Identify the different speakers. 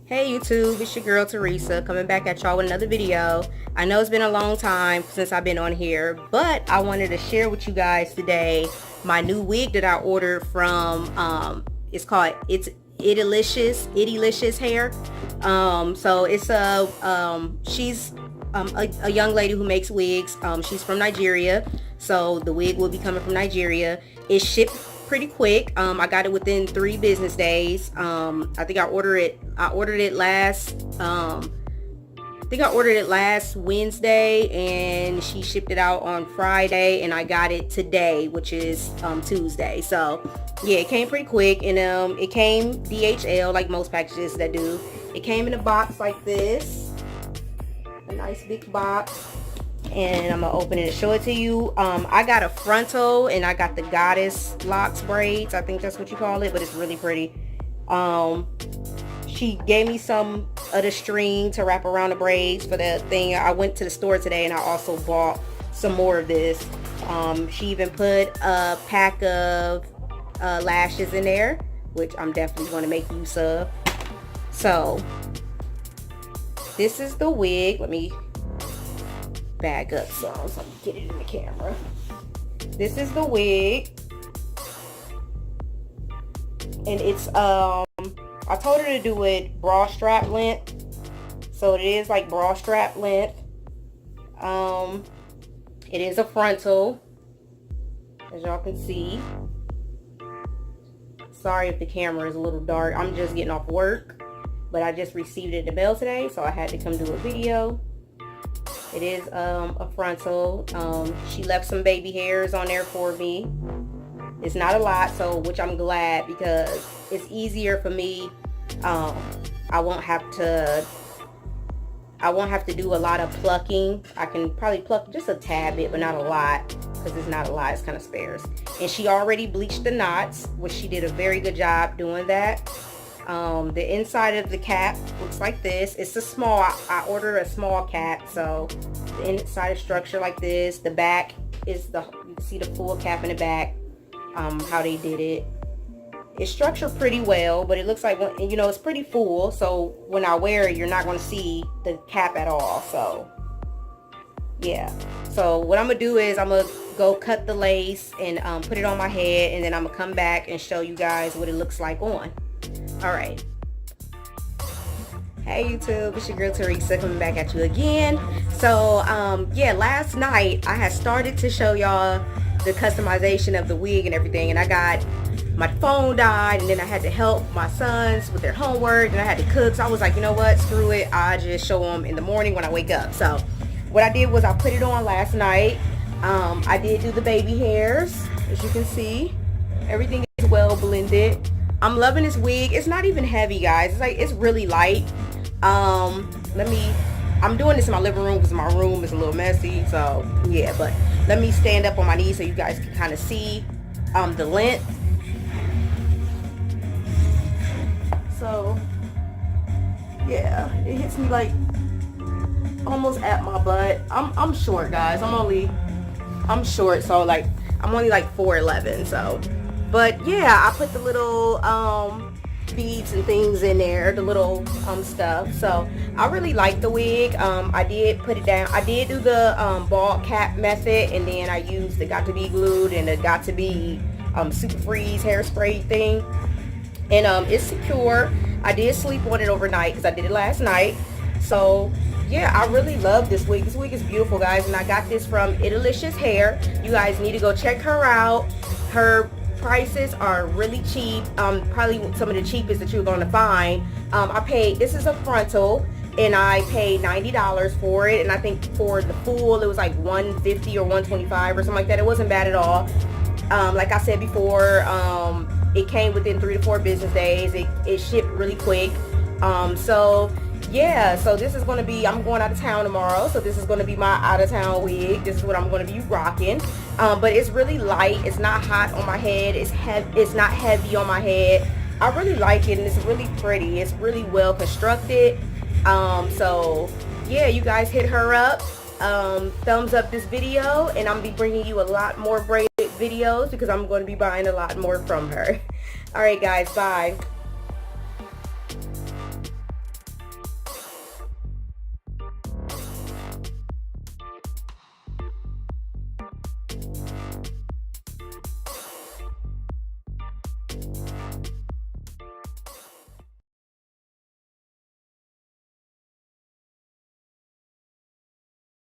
Speaker 1: Hey YouTube, it's your girl Teresa coming back at y'all with another video. I know it's been a long time since I've been on here, but I wanted to share with you guys today my new wig that I ordered from it's called Ittylicious Hair. So it's she's a young lady who makes wigs. She's from Nigeria, so the wig will be coming from Nigeria. It's shipped pretty quick. I got it within 3 business days. I think I ordered it last Wednesday, and she shipped it out on Friday, and I got it today, which is Tuesday. So yeah, it came pretty quick, and it came DHL like most packages that do. It came in a box like this, a nice big box. And I'm gonna open it and show it to you. I got a frontal, and I got the goddess locks braids. I think that's what you call it, but it's really pretty. She gave me some of the string to wrap around the braids for the thing. I went to the store today, and I also bought some more of this. She even put a pack of lashes in there, which I'm definitely going to make use of. So this is the wig. Let me bag up some so I can get it in the camera. This is the wig, and it's I told her to do it bra strap length, so it is like bra strap length. It is a frontal, as y'all can see. Sorry if the camera is a little dark. I'm just getting off work, but I just received it in the mail today, so I had to come do a video. It is a frontal. She left some baby hairs on there for me. It's not a lot, so which I'm glad, because it's easier for me. I won't have to do a lot of plucking. I can probably pluck just a tad bit, but not a lot, because it's not a lot. It's kind of sparse. And she already bleached the knots, which she did a very good job doing that. The inside of the cap looks like this. It's a small, I ordered a small cap, so the inside is structured like this. The back is you can see the full cap in the back, how they did it. It's structured pretty well, but it looks like, you know, it's pretty full, so when I wear it, you're not going to see the cap at all. So yeah, so what I'm gonna do is I'm gonna go cut the lace and put it on my head, and then I'm gonna come back and show you guys what it looks like on. Alright. Hey YouTube, it's your girl Teresa coming back at you again. So yeah, last night I had started to show y'all the customization of the wig and everything, and my phone died, and then I had to help my sons with their homework, and I had to cook, so I was like, you know what, screw it, I just show them in the morning when I wake up. So what I did was I put it on last night. I did do the baby hairs, as you can see. Everything is well blended. I'm loving this wig. It's not even heavy, guys. It's really light. I'm doing this in my living room because my room is a little messy. So yeah, but let me stand up on my knees so you guys can kind of see the length. So yeah, it hits me like almost at my butt. I'm short, guys. I'm short, so like I'm only like 4'11", so. But yeah, I put the little beads and things in there, the little stuff. So I really like the wig. I did put it down. I did do the bald cap method, and then I used the Got to Be glued and the Got to Be super freeze hairspray thing. And it's secure. I did sleep on it overnight because I did it last night. So yeah, I really love this wig. This wig is beautiful, guys, and I got this from Ittylicious Hair. You guys need to go check her out. Her prices are really cheap, probably some of the cheapest that you're going to find. This is a frontal, and I paid $90 for it, and I think for the full it was like $150 or $125 or something like that. It wasn't bad at all. Like I said before, it came within 3 to 4 business days. It shipped really quick. So yeah, so this is going to be, I'm going out of town tomorrow, so this is going to be my out of town wig. This is what I'm going to be rocking. But it's really light. It's not hot on my head. It's not heavy on my head. I really like it, and it's really pretty. It's really well constructed. So yeah, you guys hit her up. Thumbs up this video, and I'm going to be bringing you a lot more braided videos because I'm going to be buying a lot more from her. Alright guys, bye.